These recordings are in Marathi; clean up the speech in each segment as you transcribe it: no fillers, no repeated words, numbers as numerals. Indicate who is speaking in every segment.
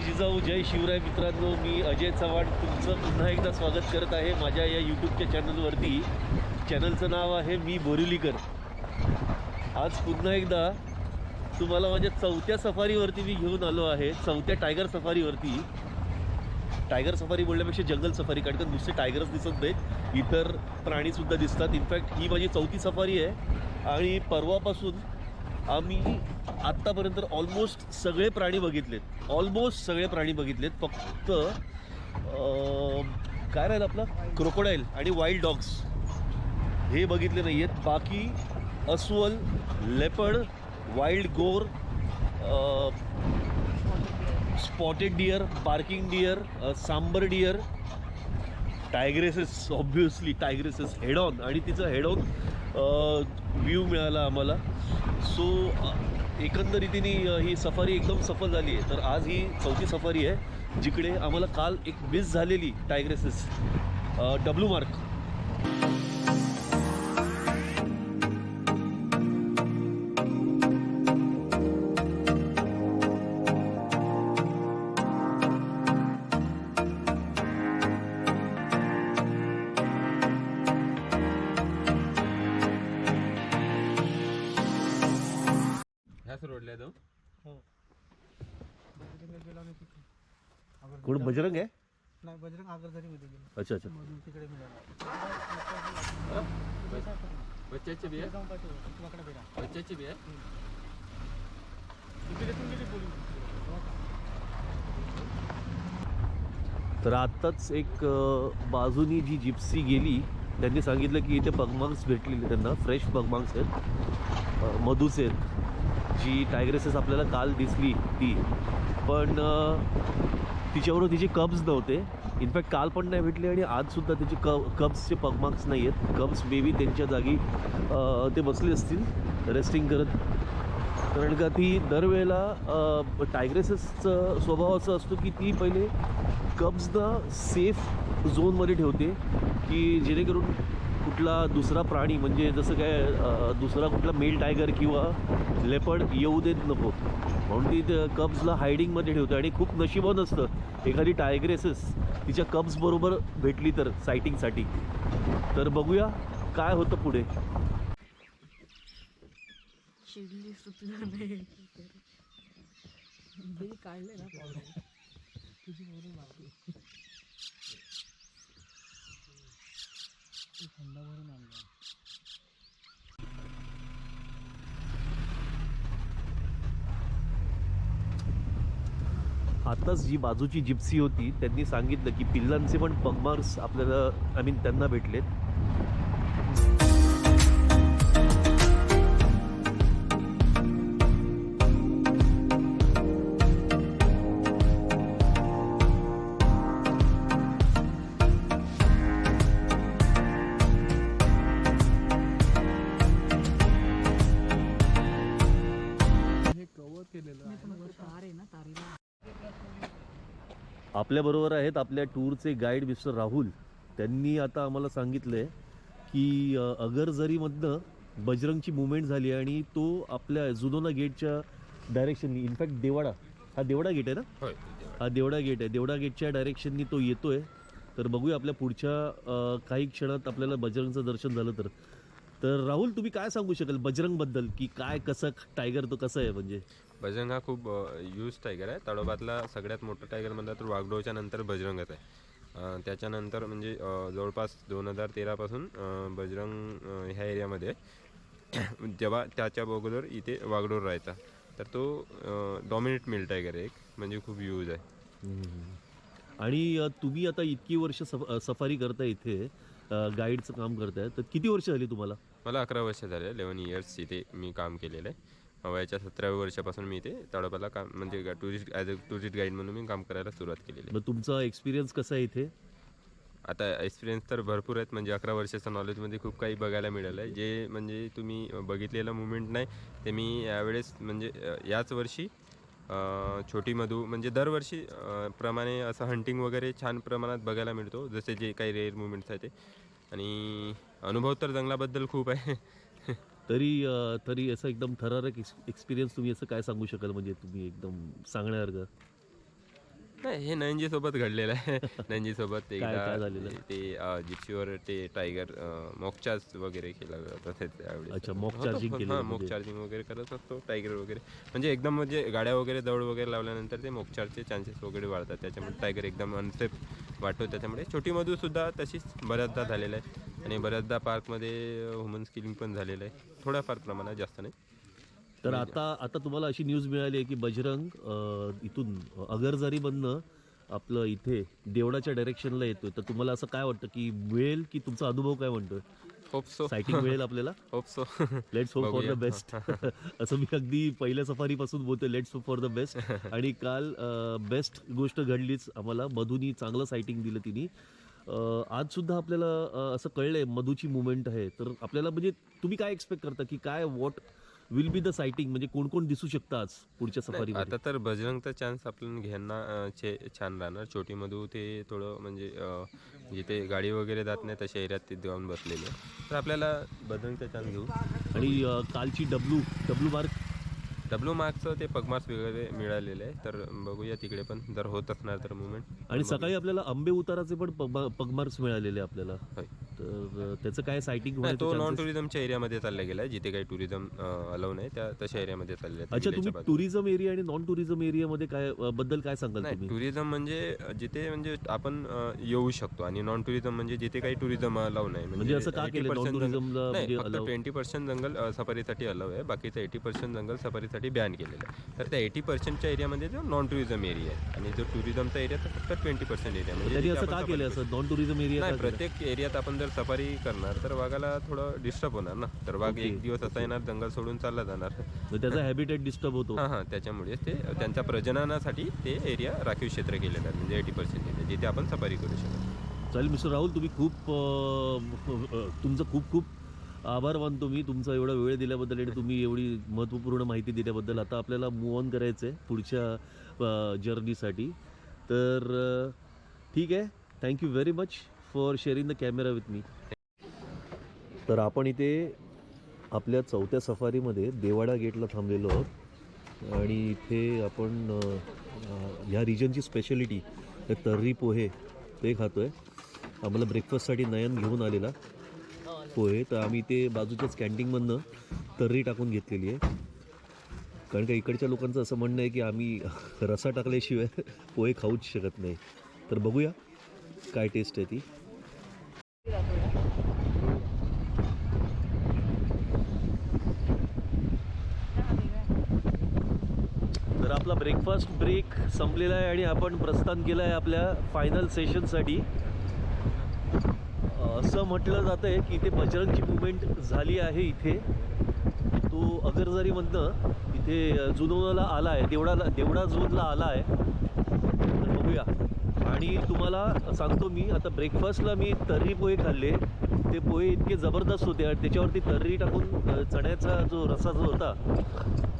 Speaker 1: जिजाऊ जय शिवराय मित्रांनो, मी अजय चव्हाण तुमचं पुन्हा एकदा स्वागत करत आहे माझ्या या यूट्यूबच्या चॅनलवरती. चॅनलचं नाव आहे मी बोरिवलीकर. आज पुन्हा एकदा तुम्हाला माझ्या चौथ्या सफारीवरती मी घेऊन आलो आहे. चौथ्या टायगर सफारीवरती. टायगर सफारी बोलण्यापेक्षा जंगल सफारी, कारण का नुसते टायगरच दिसत नाहीत, इतर प्राणीसुद्धा दिसतात. इनफॅक्ट ही माझी चौथी सफारी आहे आणि परवापासून आम्ही आत्तापर्यंत ऑलमोस्ट सगळे प्राणी बघितलेत. फक्त काय राहिलं आपलं क्रोकोडाईल आणि वाईल्ड डॉग्स हे बघितले नाही आहेत. बाकी अस्वल, leopard, wild gaur, spotted deer, barking deer, sambar deer, tigresses, obviously tigresses head on, आणि तिचं हेड ऑन व्ह्यू मिळाला आम्हाला. सो एकंदरीतीने ही सफारी एकदम सफल झाली आहे. तर आज ही चौथी सफारी आहे, जिकडे आम्हाला काल एक मिस झालेली टायग्रेसेस डब्ल्यू मार्क. कोण बजरंग आहे?
Speaker 2: नाही, बजरंग आगरझरी मध्ये गेलो.
Speaker 1: अच्छा अच्छा.
Speaker 2: तिकडे मिळाला.
Speaker 3: बच्चाची बी आहे, बच्चाची बी आहे.
Speaker 1: तर आत्ताच एक बाजूनी जी जिप्सी गेली, त्यांनी सांगितलं की इथे पगमांग्स भेटलेले त्यांना. फ्रेश पगमांग्स आहेत, मधूचे आहेत. जी टायग्रेसेस आपल्याला काल दिसली ती, पण तिच्याबरोबर तिचे कब्स नव्हते. इनफॅक्ट काल पण नाही भेटले आणि आजसुद्धा त्याचे कब्सचे पगमार्क्स नाही आहेत. कब्स बेबी त्यांच्या जागी ते बसले असतील रेस्टिंग करत, कारण का ती दरवेळेला टायग्रेसेसचा स्वभाव असा असतो की ती पहिले कब्सना सेफ झोनमध्ये ठेवते, की जेणेकरून कुठला दुसरा प्राणी, म्हणजे जसं काय दुसरा कुठला मेल टायगर किंवा लेपर्ड येऊ देत नको, म्हणून ती कब्सला हायडिंगमध्ये ठेवते. आणि खूप नशिबान असतं एखादी टायग्रेसेस तिच्या कब्सबरोबर भेटली तर सायटिंगसाठी. तर बघूया काय होतं पुढे.
Speaker 4: शिडली सुटलं नाही काढले ना तुझी बरोबर लागली. थंडा भरून आणला.
Speaker 1: आत्ताच जी बाजूची जिप्सी होती त्यांनी सांगितलं की पिल्लांचे पण पगमार्क्स आपल्याला त्यांना भेटलेत. आपल्याबरोबर आहेत आपल्या टूरचे गाईड मिस्टर राहुल. त्यांनी आता आम्हाला सांगितलं आहे की अगरझरीमधनं बजरंगची मुवमेंट झाली आणि तो आपल्या जुनोना गेटच्या डायरेक्शननी, इनफॅक्ट देवाडा, हा देवडा गेट आहे ना?
Speaker 3: होय,
Speaker 1: हा देवडा गेट आहे. देवडा गेटच्या डायरेक्शननी तो येतो आहे. तर बघूया आपल्या पुढच्या काही क्षणात आपल्याला बजरंगचं दर्शन झालं तर. तर राहुल, तुम्ही काय सांगू शकाल बजरंगबद्दल, की काय कसं टायगर तो कसा आहे? म्हणजे
Speaker 3: बजरंग हा खूप यूज टायगर आहे. ताडोबातला सगळ्यात मोठा टायगर म्हणला तर वाघडोळच्या नंतर बजरंगच आहे. त्याच्यानंतर म्हणजे जवळपास 2013 पासून बजरंग ह्या एरियामध्ये जेव्हा त्याच्या अगोदर इथे वाघडोळ राहायचा. तर तो डॉमिनेट मेल टायगर आहे एक, म्हणजे खूप यूज आहे.
Speaker 1: आणि तुम्ही आता इतकी वर्ष सफारी करताय, इथे गाईडचं काम करताय, तर किती वर्ष झाली तुम्हाला?
Speaker 3: मला 11 वर्ष झाले, 11 इयर्स इथे मी काम केलेलं आहे. वयाच्या 17व्या वर्षापासून मी इथे ताडोबाला काम, म्हणजे tourist as a tourist guide म्हणून मी काम करायला सुरुवात केलेली आहे.
Speaker 1: मग तुमचा एक्सपिरियन्स कसा आहे इथे?
Speaker 3: आता एक्सपिरियन्स तर भरपूर आहेत, म्हणजे 11 वर्षाच्या नॉलेजमध्ये खूप काही बघायला मिळालं आहे. जे म्हणजे तुम्ही बघितलेलं मुवमेंट नाही ते मी यावेळेस, म्हणजे याच वर्षी छोटी मधू, म्हणजे दरवर्षी प्रमाणे असं हंटिंग वगैरे छान प्रमाणात बघायला मिळतो, जसे जे काही रेअर मुवमेंट्स आहेत ते. आणि अनुभव तर जंगलाबद्दल खूप आहे.
Speaker 1: तरी असं एकदम थरारक एक्सपिरियन्स तुम्ही असं काय सांगू शकाल, म्हणजे तुम्ही एकदम सांगण्यासारखं?
Speaker 3: नाही, हे नयनजी सोबत घडलेलं आहे. नयनजी सोबत
Speaker 1: काय
Speaker 3: एकदा
Speaker 1: झालेलं?
Speaker 3: ते जिप्सीवर ते टायगर मॉक चार्ज वगैरे केला होता त्यावेळेस.
Speaker 1: अच्छा, mock
Speaker 3: होतं
Speaker 1: charging
Speaker 3: पण-
Speaker 1: केलेलं
Speaker 3: हां, मॉक
Speaker 1: म्हणजे.
Speaker 3: चार्जिंग वगैरे करत असतो टायगर वगैरे. म्हणजे एकदम म्हणजे गाड्या वगैरे दौड वगैरे लावल्यानंतर ते मॉक चार्जचे चान्सेस वगैरे वाढतात. त्याच्यामुळे टायगर एकदम अनसेफ वाटतो. त्याच्यामुळे छोटी मधूसुद्धा तशीच बऱ्याचदा झालेलं आहे आणि बऱ्याचदा पार्कमध्ये ह्युमन्स किलिंग पण झालेलं आहे. थोड्याफार प्रमाणात, जास्त नाही.
Speaker 1: तर आता आता तुम्हाला अशी न्यूज मिळाली आहे की बजरंग इथून अगरजारीमधनं आपलं इथे देवळाच्या डायरेक्शनला येतोय. तर तुम्हाला असं काय वाटतं की मिळेल, की तुमचा अनुभव काय म्हणतोय?
Speaker 3: Hope so.
Speaker 1: सायटिंग मिळेल आपल्याला?
Speaker 3: Hope so.
Speaker 1: Let's hope for the
Speaker 3: बघूया.
Speaker 1: बेस्ट. असं मी अगदी पहिल्या सफारीपासून बोलतोय, let's hope for the best. आणि काल बेस्ट गोष्ट घडलीच आम्हाला. मधूनी चांगलं सायटिंग दिलं तिने. आज सुद्धा आपल्याला असं कळलंय मधूची मुवमेंट आहे. तर आपल्याला म्हणजे तुम्ही काय एक्सपेक्ट करता की काय what will be the sighting, म्हणजे कोण कोण दिसू शकतं आज पुढच्या
Speaker 3: नाही,
Speaker 1: सफारी?
Speaker 3: आता तर बजरंगचा चान्स आपण घ्यांना छान राहणार. छोटी मधू ते थोडं म्हणजे जिथे गाडी वगैरे जात नाही तशा एरियात ते जाऊन बसलेले. तर आपल्याला बजरंगचा चान्स घेऊ.
Speaker 1: आणि कालची डब्ल्यू मार्क
Speaker 3: डब्ल्यू मार्कचं ते पगमार्क्स वगैरे मिळालेले आहे. तर बघूया तिकडे पण जर होत असणार तर मुवमेंट.
Speaker 1: आणि सकाळी आपल्याला आंबे उताराचे पण पगमार्क्स मिळालेले आपल्याला.
Speaker 3: होय.
Speaker 1: तर त्याचं काय सायटिंग
Speaker 3: नाही, तो नॉन
Speaker 1: होण्याचं?
Speaker 3: टुरिझमच्या एरियामध्ये चालला गेला आहे. जिथे काही टुरिझम अलाव नाही त्या तशा एरियामध्ये चालले आहेत.
Speaker 1: अच्छा, तुम्ही
Speaker 3: विलेजच्या बाजूला.
Speaker 1: टुरिझम एरिया आणि नॉन टुरिझम एरियामध्ये काय बद्दल काय सांगाल
Speaker 3: नाही,
Speaker 1: तुम्ही?
Speaker 3: टुरिझम म्हणजे जिथे म्हणजे आपण येऊ शकतो आणि नॉन टुरिझम म्हणजे जिथे काही टुरिझम अलाव नाही.
Speaker 1: म्हणजे असं का केलं
Speaker 3: 80%
Speaker 1: नॉन टुरिझमला
Speaker 3: नाही,
Speaker 1: म्हणजे
Speaker 3: फक्त
Speaker 1: allow?
Speaker 3: 20% जंगल सफारीसाठी अलाव आहे. बाकीचं 80% जंगल सफारीसाठी बॅन केलेलं आहे. तर त्या 80%च्या एरियामध्ये जो नॉन टुरिझम एरिया आहे आणि जो टुरिझमचा एरिया तर फक्त 20% एरिया म्हणजे
Speaker 1: त्यांनी
Speaker 3: जिथे
Speaker 1: असं
Speaker 3: आपण
Speaker 1: का
Speaker 3: सफारी
Speaker 1: केलं
Speaker 3: करू
Speaker 1: असं नॉन टुरिझम एरिया
Speaker 3: नाही,
Speaker 1: का केलं?
Speaker 3: प्रत्येक एरियात आपण जर सफारी करणार तर वाघाला थोडं डिस्टर्ब होणार ना. तर वाघ
Speaker 1: Okay.
Speaker 3: एक दिवस असा येणार, जंगल सोडून चालला जाणार.
Speaker 1: तर त्याचा हॅबिटेट डिस्टर्ब होतो.
Speaker 3: हां, त्याच्यामुळे ते त्यांच्या प्रजननासाठी ते एरिया राखीव क्षेत्र केलेलं आहे. म्हणजे 80% एरिया जिथे आपण सफारी करू शकतो.
Speaker 1: चालेल मिस्टर राहुल, तुम्ही खूप तुमचं खूप खूप आभार मानतो मी तुमचा एवढा वेळ दिल्याबद्दल आणि तुम्ही एवढी महत्त्वपूर्ण माहिती दिल्याबद्दल. आता आपल्याला मूव ऑन करायचं आहे पुढच्या जर्नीसाठी. तर ठीक आहे, thank you very much for sharing the camera with me. तर आपण इथे आपल्या 4थ्या सफारीमध्ये देवाडा गेटला थांबलेलो आहोत आणि इथे आपण ह्या रिजनची स्पेशालिटी तर्री पोहे ते खातो आहे. आम्हाला ब्रेकफास्टसाठी नयन घेऊन आलेला पोहे. तर आम्ही ते बाजूच्याच कॅन्टीनमधनं तर्री टाकून घेतलेली आहे. कारण का इकडच्या लोकांचं असं म्हणणं आहे की आम्ही रसा टाकल्याशिवाय पोहे खाऊच शकत नाही. तर बघूया काय टेस्ट आहे ती. तर आपला ब्रेकफास्ट ब्रेक संपलेला आहे आणि आपण प्रस्थान केलं आहे आपल्या फायनल सेशनसाठी. असं म्हटलं जातं आहे की इथे बजरंगची मुवमेंट झाली आहे. इथे तो अगरजारीमधनं इथे जुनोनाला आला आहे, देवडा झोनला आला आहे. तर बघूया. आणि तुम्हाला सांगतो मी आता ब्रेकफास्टला मी तर्री पोहे खाल्ले. ते पोहे इतके जबरदस्त होते आणि त्याच्यावरती तर्री टाकून चण्याचा जो रसा जो होता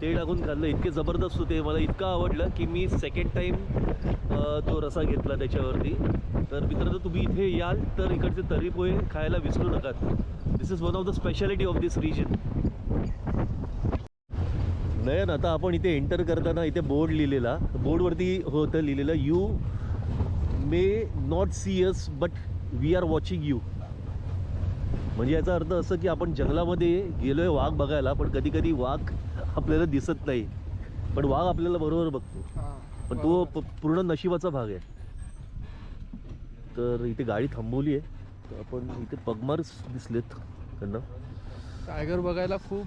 Speaker 1: ते टाकून खाल्लं. इतके जबरदस्त होते, मला इतकं आवडलं की मी सेकंड टाईम तो रसा घेतला त्याच्यावरती. तर मित्रांनो, तुम्ही इथे याल तर इकडचे तर्री पोहे खायला विसरू नका. This is one of the speciality of this region. Nayan, आता आपण इथे एंटर करताना इथे बोर्ड लिहिलेला, बोर्डवरती होतं लिहिलेलं you may not see us but we are watching you. म्हणजे याचा अर्थ असं की आपण जंगलामध्ये गेलोय वाघ बघायला, पण कधी कधी वाघ आपल्याला दिसत नाही, पण वाघ आपल्याला बरोबर बघतो. पण तो पूर्ण नशिबाचा भाग आहे. तर इथे गाडी थांबवली आहे. तर आपण इथे पगमार्क्स दिसलेत त्यांना.
Speaker 4: टायगर बघायला खूप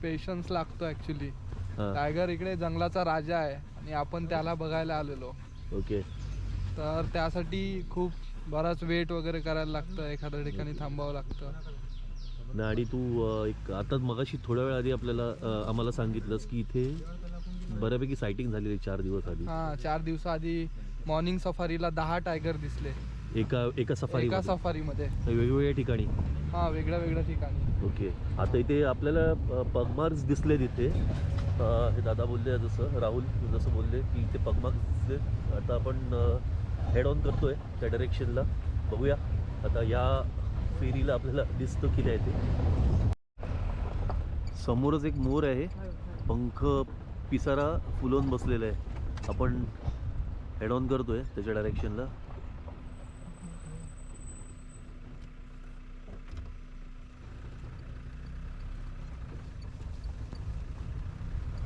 Speaker 4: पेशन्स लागतो ऍक्च्युली.
Speaker 1: हां,
Speaker 4: टायगर इकडे जंगलाचा राजा आहे आणि आपण त्याला बघायला आलेलो.
Speaker 1: ओके.
Speaker 4: तर त्यासाठी खूप बराच वेट वगैरे करायला लागतं, एखाद्या ठिकाणी थांबावं लागतं.
Speaker 1: नाही, आणि तू एक आता मगाशी थोड्या वेळ आधी आम्हाला सांगितलंस की इथे बऱ्यापैकी सायटिंग झालेली 4 दिवस आधी.
Speaker 4: हा, 4 दिवसाआधी मॉर्निंग सफारीला 10 टायगर दिसले
Speaker 1: एका सफारी
Speaker 4: एका सफारीमध्ये.
Speaker 1: वेगवेगळ्या ठिकाणी.
Speaker 4: हा, वेगळ्या वेगळ्या ठिकाणी.
Speaker 1: ओके. आता इथे आपल्याला पगमार्क्स दिसले तिथे. हे दादा बोलले, जसं राहुल जसं बोलले की इथे पगमार्क्स दिसले. आता आपण हेड ऑन करतोय त्या डायरेक्शनला. बघूया आता या फेरीला आपल्याला दिसतो की नाही ते. समोरच एक मोर आहे, पंख पिसारा फुलवून बसलेला आहे. आपण हेड ऑन करतोय त्याच्या डायरेक्शनला.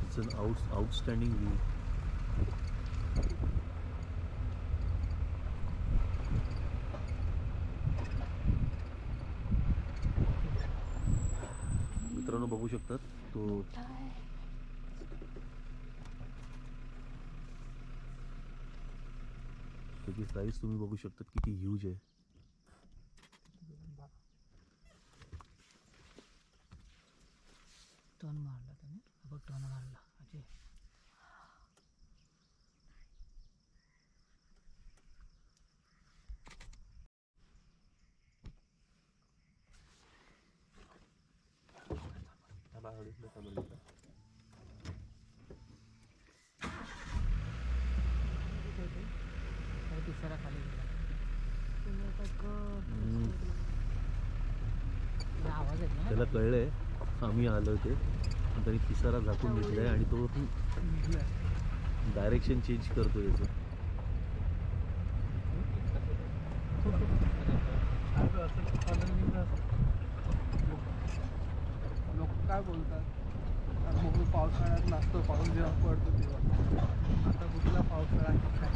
Speaker 1: It's an outstanding view. मित्रांनो बघू शकतात तो त्याची साईज तुम्ही बघू शकता किती ह्यूज आहे.
Speaker 2: टर्न मारला त्याने, बघ टर्न मारला अजय. तिसरा खाली गेला. आवाज येत ना
Speaker 1: त्याला कळलंय आम्ही आलो ते, त्यांनी पिसारा झाकून घेतलाय आणि तो डायरेक्शन चेंज करतोय याचं.
Speaker 4: लोक काय बोलतात, बघू पावसाळ्यात नाचतो, पाऊस जेव्हा पडतो तेव्हा. आता कुठला पावसाळा आहे काय?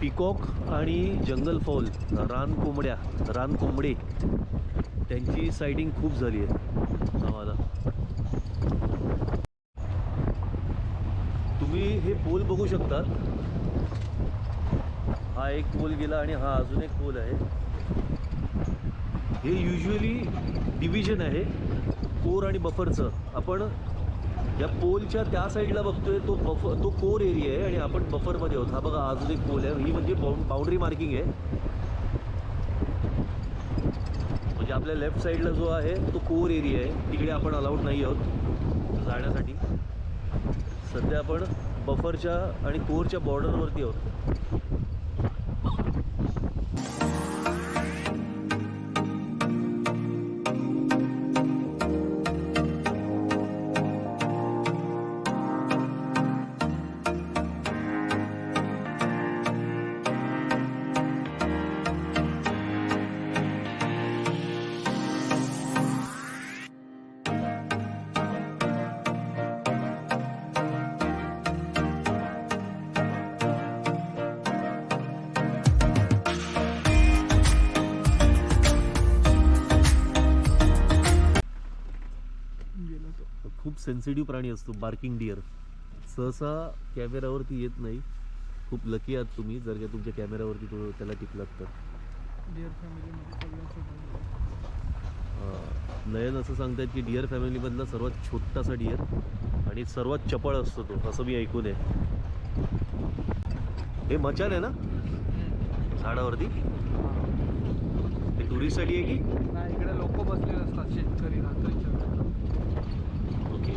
Speaker 1: पिकॉक आणि जंगल फॉल, रानकोंबडे त्यांची सायटिंग खूप झाली आहे आम्हाला. तुम्ही हे पोल बघू शकता. हा एक पोल गेला आणि हा अजून एक पोल आहे. हे युजली डिव्हिजन आहे कोर आणि बफरचं. आपण या पोलच्या त्या साईडला बघतोय तो कोर एरिया आहे आणि आपण बफरमध्ये आहोत. हा बघा अजून एक पोल आहे. ही म्हणजे बाउंड्री मार्किंग आहे. म्हणजे आपल्या लेफ्ट साईडला जो आहे तो कोर एरिया आहे, तिकडे आपण अलाउड नाही आहोत जाण्यासाठी. सध्या आपण बफरच्या आणि कोरच्या बॉर्डरवरती आहोत. खूप सेन्सिटिव्ह प्राणी असतो बार्किंग डिअर. सहसा कॅमेऱ्यावरती येत नाही. खूप लकी आहात तुम्ही जर का तुमच्या कॅमेऱ्यावरती त्याला टिकलात तर.
Speaker 4: डिअर फॅमिलीमध्ये सगळ्यात छोटा.
Speaker 1: नयन असं सांगतात की डिअर फॅमिलीमधला सर्वात छोटासा डिअर आणि सर्वात चपळ असतो तो, असं मी ऐकून आहे. हे मचान आहे ना झाडावरती, हे टुरिस्टसाठी आहे की
Speaker 4: नाही, इकडे लोक बसलेले असतात, शेतकरी रात्रीच्या.
Speaker 1: ओके.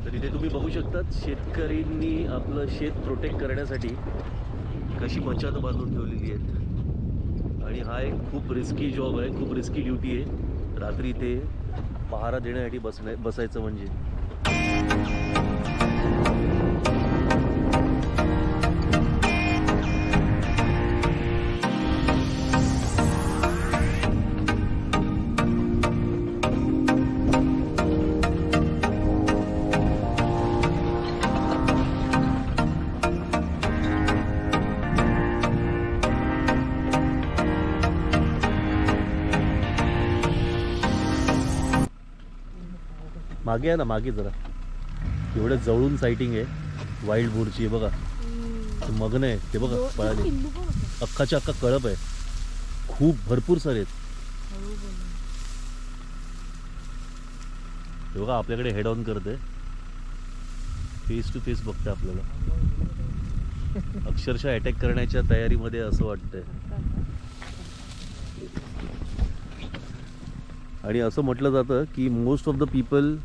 Speaker 1: तर इथे तुम्ही बघू शकतात शेतकऱ्यांनी आपलं शेत प्रोटेक्ट करण्यासाठी कशी मचानं बांधून ठेवलेली आहेत. आणि हा एक खूप रिस्की जॉब आहे, खूप रिस्की ड्युटी आहे रात्री इथे पहारा देण्यासाठी बसायचं म्हणजे. मागे आहे ना, मागे जरा एवढं जवळून सायटिंग आहे वाईल्ड बोरची. बघा ते मग्न आहे ते, बघा पळाले, अख्खाच्या अख्खा कळप आहे, खूप भरपूर सारे आहेत. हे बघा आपल्याकडे हेड ऑन करते, फेस टू फेस बघते आपल्याला, अक्षरशः अटॅक करण्याच्या तयारीमध्ये असं वाटतंय. आणि असं म्हटलं जातं की most of the people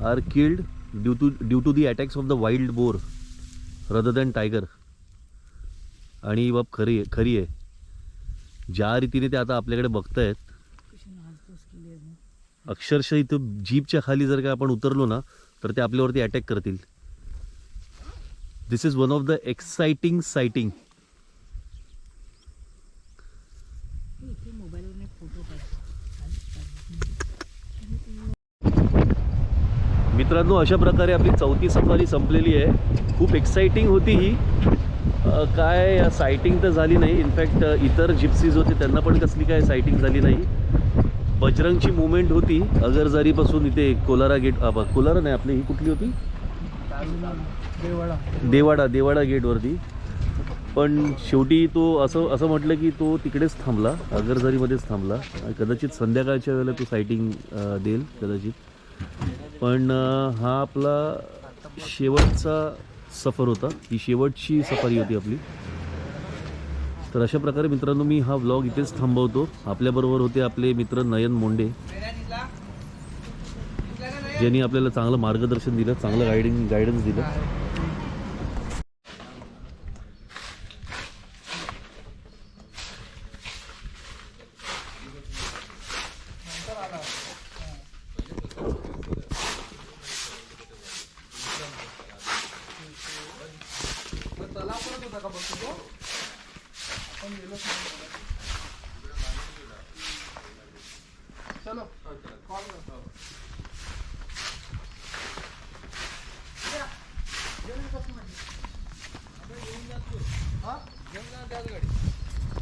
Speaker 1: are killed due to the attacks of the wild boar rather than tiger. आणि ही बाब खरी आहे. ज्या रीतीने ते आता आपल्याकडे बघतायत अक्षरशः इथं जीपच्या खाली जर का आपण उतरलो ना तर ते आपल्यावरती अटॅक करतील. This is one of the exciting sighting.
Speaker 2: इथे मोबाईलवरून एक फोटो काढ.
Speaker 1: मित्रांनो, अशा प्रकारे आपली 4थी सफारी संपलेली आहे. खूप एक्साइटिंग होती ही. काय सायटिंग तर झाली नाही. इनफॅक्ट इतर जिप्सीज होते त्यांना पण कसली काय सायटिंग झाली नाही. बजरंगची मुवमेंट होती अगरजारीपासून इथे कोलारा गेट. कोलारा नाही, आपली ही कुठली होती? देवाडा गेटवरती. पण शेवटी तो असं म्हटलं की तो तिकडेच थांबला, अगरजारीमध्येच थांबला. कदाचित संध्याकाळच्या वेळेला तो सायटिंग देईल कदाचित. पण हा आपला शेवटचा सफर होता. ही शेवटची सफारी होती आपली. तर अशा प्रकारे मित्रांनो मी हा व्लॉग इथेच थांबवतो. आपल्याबरोबर होते आपले मित्र नयन मोंडे, ज्यांनी आपल्याला चांगलं मार्गदर्शन दिलं, चांगलं गायडन्स दिलं.
Speaker 4: चलो कॉल करतो. हा घेऊन जा त्याच गाडी.